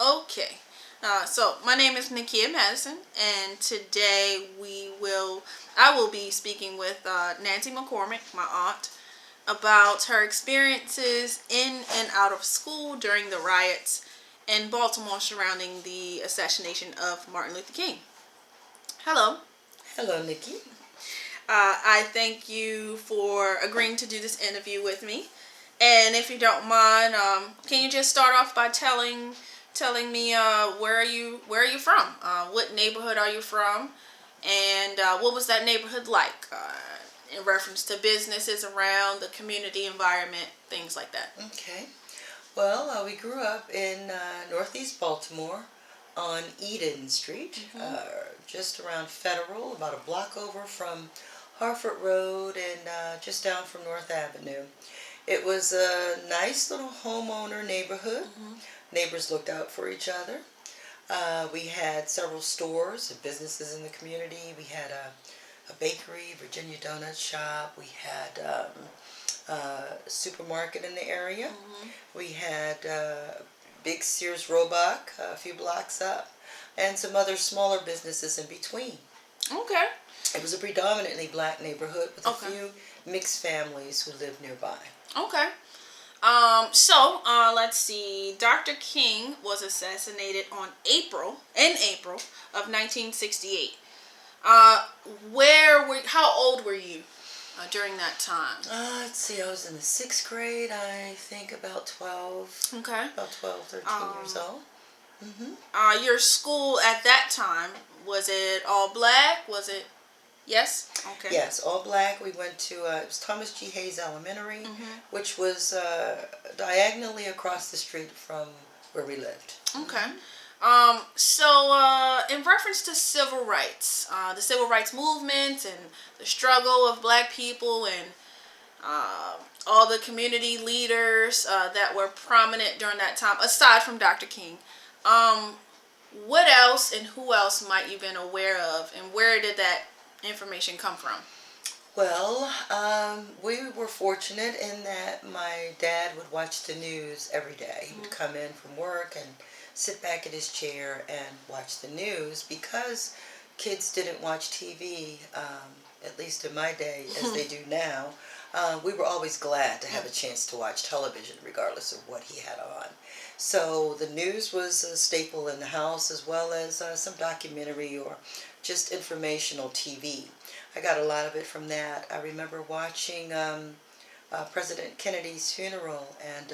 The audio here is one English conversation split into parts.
Okay. So my name is Nikia Madison, and today I will be speaking with Nancy McCormick, my aunt, about her experiences in and out of school during the riots in Baltimore surrounding the assassination of Martin Luther King. Hello. Hello, Nikki. I thank you for agreeing to do this interview with me. And if you don't mind, can you just start off by telling me where are you from? What neighborhood are you from? And what was that neighborhood like in reference to businesses around the community environment, things like that? Okay. Well, we grew up in Northeast Baltimore on Eden Street, just around Federal, about a block over from Harford Road and just down from North Avenue. It was a nice little homeowner neighborhood. Neighbors looked out for each other. We had several stores and businesses in the community. We had a bakery, Virginia Donut shop. We had a supermarket in the area. We had big Sears Roebuck a few blocks up, and some other smaller businesses in between. Okay. It was a predominantly black neighborhood with a Okay. few mixed families who lived nearby. Okay. Let's see. Dr. King was assassinated in April of 1968. How old were you during that time? Let's see, I was in the 6th grade, I think about 12. Okay. About 12, 13 years old. Your school at that time, was it all black? Was it? Yes? Okay. Yes, all black. We went to, it was Thomas G. Hayes Elementary, which was diagonally across the street from where we lived. Okay. In reference to civil rights, the civil rights movement and the struggle of black people and all the community leaders that were prominent during that time, aside from Dr. King, what else and who else might you been aware of, and where did that information come from? Well, we were fortunate in that my dad would watch the news every day. He would come in from work and sit back in his chair and watch the news, because kids didn't watch TV, at least in my day, as they do now. We were always glad to have a chance to watch television regardless of what he had on. So the news was a staple in the house, as well as some documentary or just informational TV. I got a lot of it from that. I remember watching President Kennedy's funeral and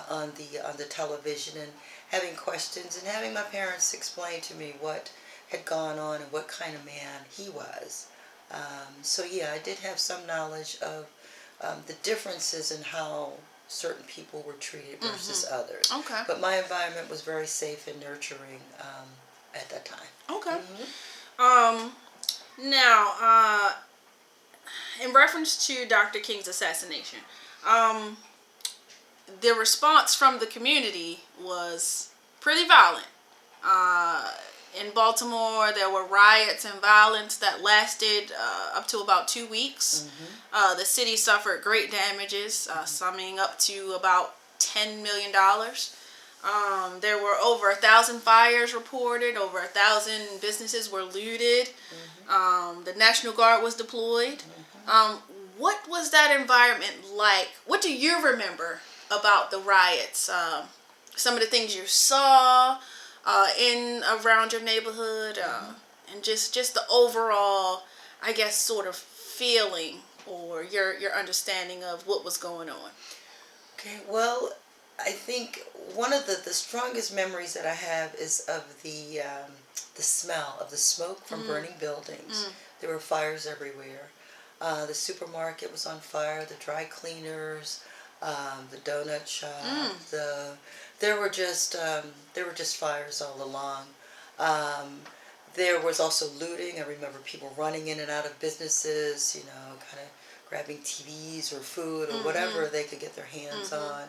on the television, and having questions and having my parents explain to me what had gone on and what kind of man he was. So yeah, I did have some knowledge of the differences in how certain people were treated versus others. Okay. But my environment was very safe and nurturing at that time. Okay. Now, in reference to Dr. King's assassination, the response from the community was pretty violent. In Baltimore, there were riots and violence that lasted up to about 2 weeks. The city suffered great damages, summing up to about $10 million. There were over 1,000 fires reported, over 1,000 businesses were looted. The National Guard was deployed. What was that environment like? What do you remember about the riots? Some of the things you saw in around your neighborhood, and just the overall, I guess, sort of feeling or your understanding of what was going on. Okay, well, I think one of the strongest memories that I have is of the smell of the smoke from burning buildings. There were fires everywhere. The supermarket was on fire. The dry cleaners, the donut shop. There were just fires all along. There was also looting. I remember people running in and out of businesses, kind of grabbing TVs or food or whatever they could get their hands on.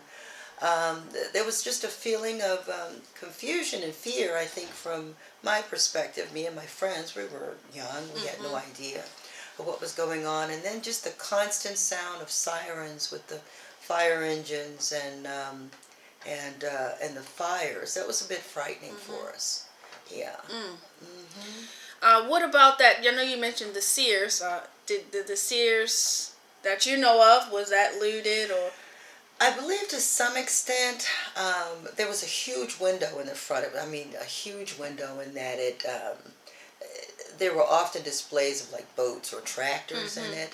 There was just a feeling of confusion and fear, I think, from my perspective. Me and my friends, we were young. We had no idea of what was going on. And then just the constant sound of sirens with the fire engines, and and the fires. That was a bit frightening for us. Yeah. What about that? I know you mentioned the Sears. Did the Sears that you know of, was that looted or? I believe to some extent there was a huge window in the front of it. I mean, a huge window in that it. There were often displays of like boats or tractors in it.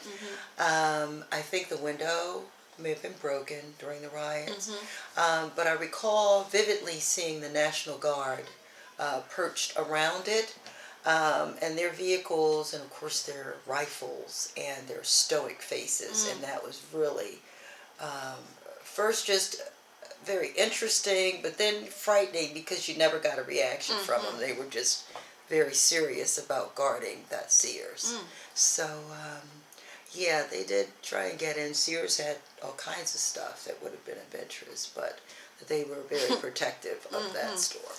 I think the window may have been broken during the riots, but I recall vividly seeing the National Guard perched around it, and their vehicles, and of course their rifles and their stoic faces, and that was really first just very interesting, but then frightening because you never got a reaction from them. They were just very serious about guarding that Sears. So, yeah, they did try and get in. Sears had all kinds of stuff that would have been of interest, but they were very protective of that store.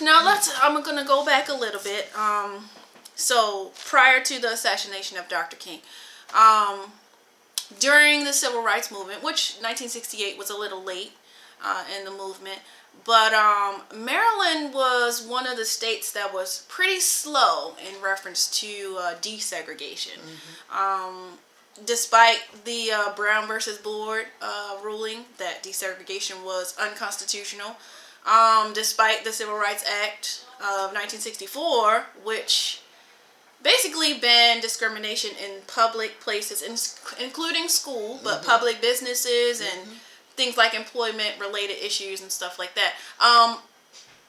Now I'm going to go back a little bit. So prior to the assassination of Dr. King, during the Civil Rights Movement, which 1968 was a little late in the movement, but Maryland was one of the states that was pretty slow in reference to desegregation. Despite the Brown versus Board ruling that desegregation was unconstitutional, despite the Civil Rights Act of 1964, which basically banned discrimination in public places, including school, but public businesses and things like employment-related issues and stuff like that.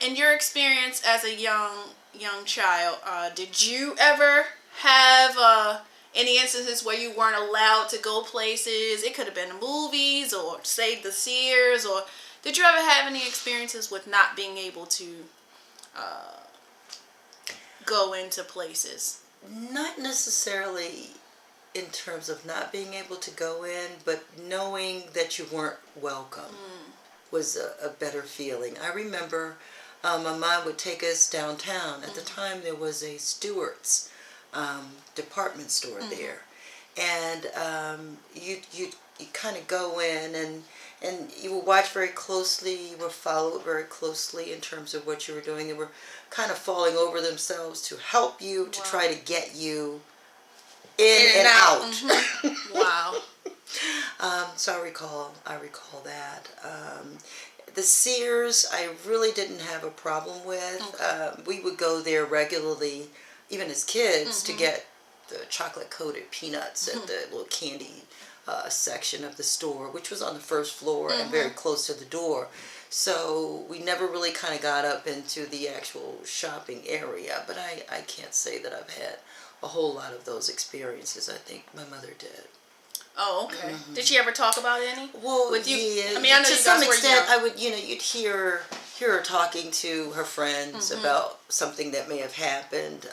In your experience as a young child, did you ever have any instances where you weren't allowed to go places? It could have been the movies or, say, the Sears, or did you ever have any experiences with not being able to go into places? Not necessarily in terms of not being able to go in, but knowing that you weren't welcome was a better feeling. I remember my mom would take us downtown. At the time, there was a Stewart's department store there, and you kind of go in and you would watch very closely. You would follow very closely in terms of what you were doing. They were kind of falling over themselves to help you, to try to get you in and out. Wow. So I recall that. The Sears, I really didn't have a problem with. We would go there regularly, even as kids, to get the chocolate-coated peanuts at the little candy section of the store, which was on the first floor and very close to the door. So we never really kind of got up into the actual shopping area, but I can't say that I've had a whole lot of those experiences. I think my mother did. Oh, okay. Did she ever talk about any? Well, with you? Yeah. I mean, I know to you some guys were extent, young. I would, you'd hear her talking to her friends about something that may have happened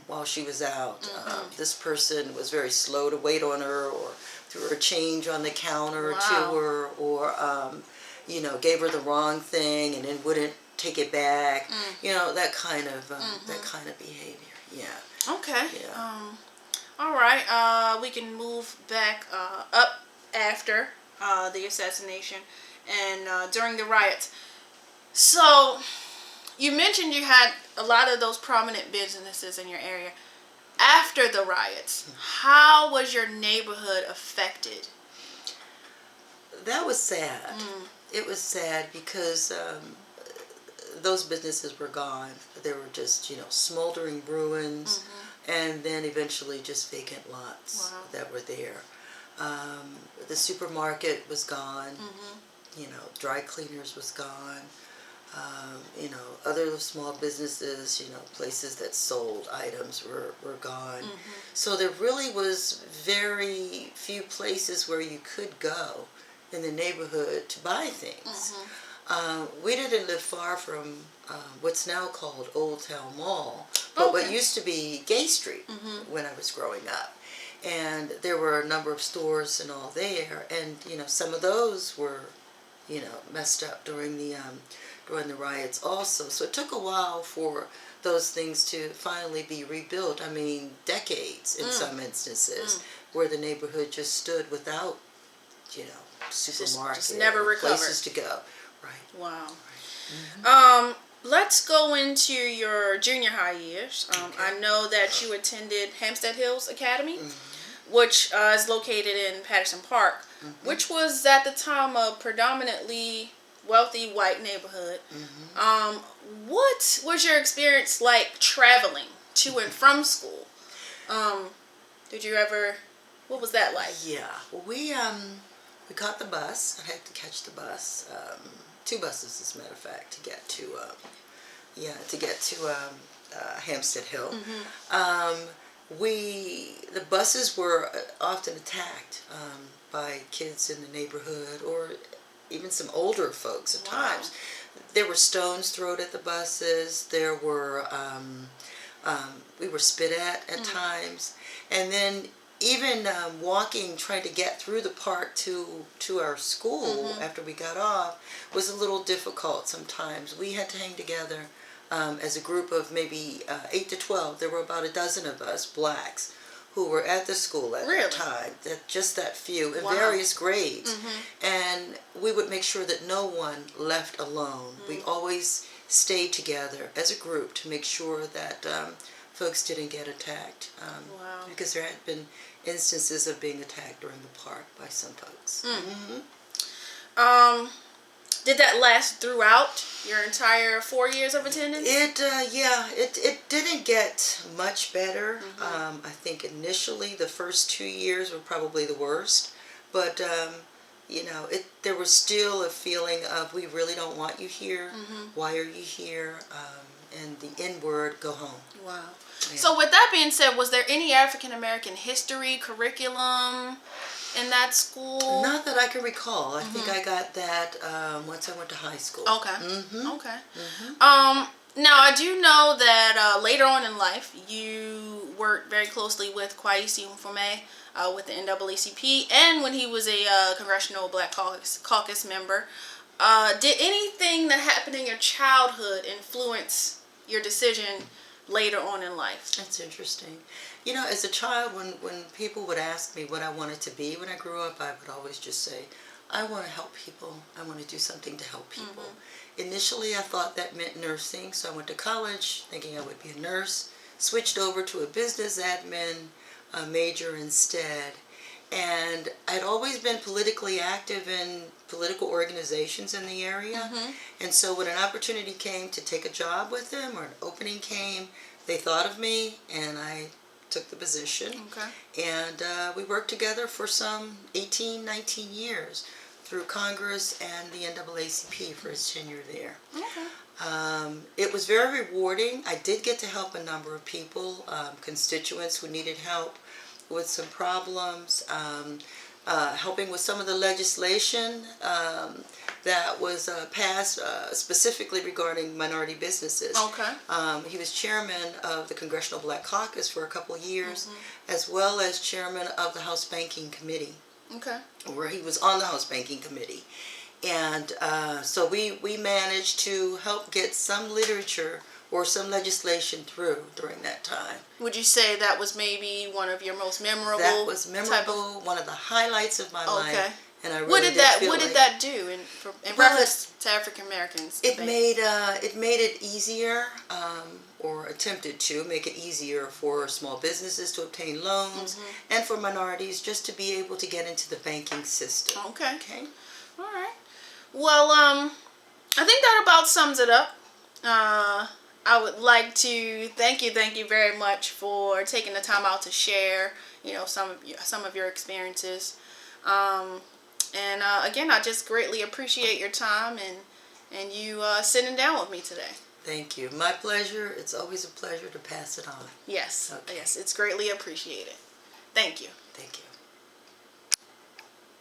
while she was out. This person was very slow to wait on her, or threw her change on the counter to her, or gave her the wrong thing and then wouldn't take it back. That kind of behavior. Yeah. Okay. Yeah. All right. We can move back up after the assassination and during the riots. So, you mentioned you had a lot of those prominent businesses in your area. After the riots, how was your neighborhood affected? That was sad. It was sad because those businesses were gone. They were just, smoldering ruins, and then eventually just vacant lots that were there. The supermarket was gone. Dry cleaners was gone. Other small businesses, places that sold items were gone. So there really was very few places where you could go in the neighborhood to buy things. We didn't live far from what's now called Old Town Mall, but what used to be Gay Street when I was growing up. And there were a number of stores and all there, and some of those were messed up during the riots also. So it took a while for those things to finally be rebuilt. I mean, decades in some instances, where the neighborhood just stood without supermarket, just never recovered. places to go. Right. Wow. Right. Let's go into your junior high years. Okay. I know that you attended Hampstead Hills Academy, Mm-hmm. which is located in Patterson Park, Mm-hmm. which was at the time a predominantly wealthy white neighborhood. Mm-hmm. What was your experience like traveling to and from school? Did you ever? What was that like? Yeah. Well, we caught the bus. I had to catch the bus. 2 buses, as a matter of fact, to get to Hampstead Hill. Mm-hmm. The buses were often attacked by kids in the neighborhood, or even some older folks at times. There were stones thrown at the buses. There were we were spit at times, and then even walking, trying to get through the park to our school after we got off was a little difficult sometimes. We had to hang together as a group of maybe 8 to 12. There were about a dozen of us, blacks, who were at the school at that time. Just that few, in various grades. And we would make sure that no one left alone. We always stayed together as a group to make sure that folks didn't get attacked. Because there had been instances of being attacked during the park by some folks. Did that last throughout your entire 4 years of attendance? It didn't get much better. I think initially the first 2 years were probably the worst, but there was still a feeling of, we really don't want you here. Why are you here? And the N word, go home. Wow. Yeah. So with that being said, was there any African American history curriculum in that school? Not that I can recall. I think I got that once I went to high school. Okay. Okay. Now I do know that later on in life you worked very closely with Kwesi Mfume with the NAACP, and when he was a Congressional Black Caucus member. Did anything that happened in your childhood influence your decision later on in life? That's interesting. As a child, when people would ask me what I wanted to be when I grew up, I would always just say, I want to help people. I want to do something to help people. Initially, I thought that meant nursing, so I went to college thinking I would be a nurse, switched over to a business admin major instead. And I'd always been politically active in political organizations in the area. And so when an opportunity came to take a job with them, or an opening came, they thought of me, and I took the position. And we worked together for some 18, 19 years through Congress and the NAACP for his tenure there. It was very rewarding. I did get to help a number of people, constituents who needed help with some problems, helping with some of the legislation that was passed specifically regarding minority businesses. He was chairman of the Congressional Black Caucus for a couple of years, as well as chairman of the House Banking Committee, where he was on the House Banking Committee. And so we managed to help get some literature or some legislation through during that time. Would you say that was maybe one of your most memorable? That was memorable, one of the highlights of my life. And I really what did that do in reference to African Americans? It made it easier, or attempted to make it easier for small businesses to obtain loans, and for minorities just to be able to get into the banking system. Okay. All right. Well, I think that about sums it up. I would like to thank you very much for taking the time out to share, some of your experiences. And again, I just greatly appreciate your time and you sitting down with me today. Thank you. My pleasure. It's always a pleasure to pass it on. Yes. Okay. Yes, it's greatly appreciated. Thank you. Thank you.